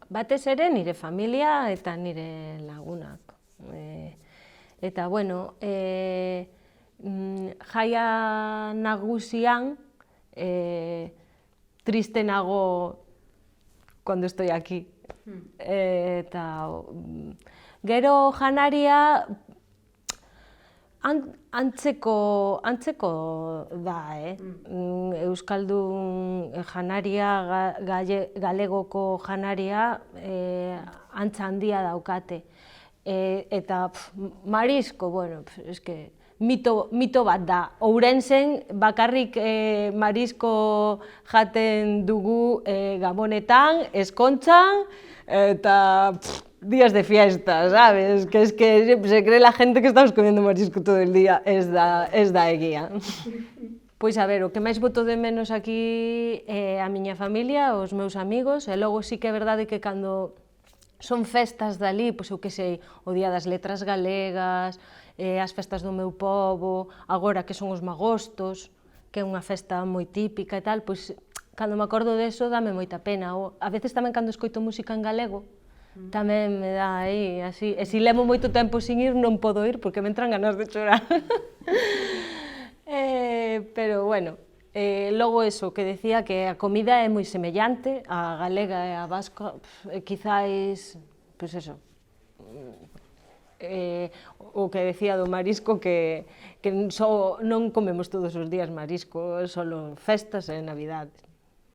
batez ere nire familia eta nire lagunak. Eta, bueno, jaia nagusian, triste nago cuando estoy aquí. Eta, gero janaria antzeko da, Euskaldun janaria, galegoko janaria, antza handia daukate. Eta marisko, bueno, eske, mito bat da. Ourensen bakarrik marisko jaten dugu Gabonetan, ezkontzan, eta días de fiesta, ¿sabes? Que es que se cree la gente que estamos comiendo marisco todo el día, ez da egia. Pois a ver, o que máis boto de menos aquí é a miña familia, os meus amigos, e logo sí que é verdade que cando son festas dali, pois eu que sei, o Día das Letras Galegas, as festas do meu pobo, agora que son os magostos, que é unha festa moi típica e tal, pois cando me acordo deso dame moita pena. A veces tamén cando escoito música en galego, tamén me dá aí, así, e se levo moito tempo sin ir non podo ir porque me entran ganas de chorar. Pero bueno, logo eso, que decía que a comida é moi semellante, a galega e a vasca, quizáis, pois eso, o que decía do marisco, que non comemos todos os días marisco, só festas e navidades.